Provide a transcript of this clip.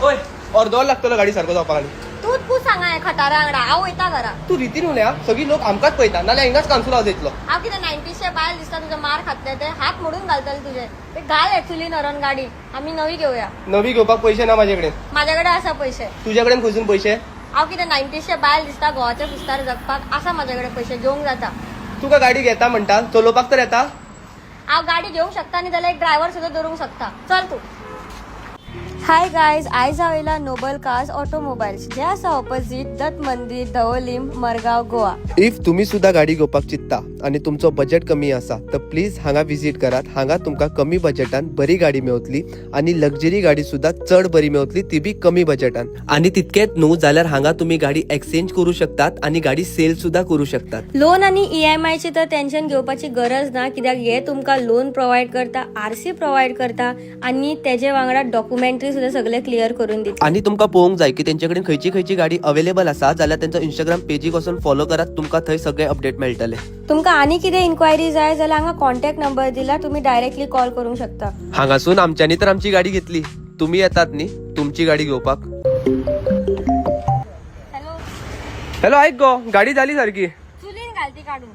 ओय अर्दवर लागतलो गाडी सारको जावपाक आनी तूच सांगा खटारा आंगडा हांव वयता घरा. तू रितीन उलया सगळी लोक आमकाच पळयता नाल्यार हिंगाच कांसूल हांव येतलो. हांव कितें 90चे बायल दिसता तुझे मार खातले ते हात मोडून घालतले तुझे. ते घाल एक्चुअली नरण गाडी आम्ही नवी घेऊया. नवी घेवपाक पैसे ना माझे कडेन. माझ्याकडे आसा पैसे. तुझ्या कडेन खंयसून पैसे? हांव कितें 90चे बायल दिसता गोवाचे पुस्तार जगपाक आसा माझ्याकडे पैसे घेवंक जाता. तुका गाडी घेता म्हणटा चलोवपाक तर येता. हांव गाडी घेवंक शकता आनी जाल्यार एक ड्रायव्हर सुद्धा धरूंक शकता. चल तू. हाय गायज, आयज हांव येयला नोबल कार्स ऑटोमोबाईल्स जे आसा ऑपोजिट दत्त मंदिर धवलिंब मरगांव गोवा. इफ तुम्ही सुद्धा गाडी घेवपाक चित्ता आणि तुमचो बजेट कमी आसा तर प्लीज हांगा विजिट करात. हांगा तुमकां कमी बजेटान बरी गाडी मेवतली आणि लक्झरी गाडी सुद्धा चड बरी मेवतली ती बी कमी बजेटान. आणि तितकेच न्हू जाल्यार हांगा तुम्ही गाडी एक्सचेंज करू शकतात आणि गाडी सेल सुद्धा करू शकतात. लोन आणि EMI ची तर टेन्शन घेवपाची गरज ना, कित्याक हे तुमकां लोन प्रोवाइड करता, RC प्रोवाइड करता आणि तेजे वांगडा डॉक्युमेंटरी सुद्धा सगळे क्लियर करून दिता. आणि तुमकां पळोवंक जाय की तेंच्याकडे खंयची गाडी अवेलेबल आसा जाल्यार तेंचो इंस्टाग्राम पेजीक वचून फॉलो करात. तुमकां थंय सगळे अपडेट मेळटले. तुमकां आनी कितें इन्क्वायरी जाय जाल्यार हांगा कॉन्टॅक्ट नंबर दिला, तुम्ही डायरेक्टली कॉल करूंक शकता. हांगासून आमच्यांनी तर आमची गाडी घेतली. तुम्ही येतात न्ही तुमची गाडी घेवपाक. हॅलो हॅलो ऐक गो गाडी झाली सारखी. चुलीन घालती काढून.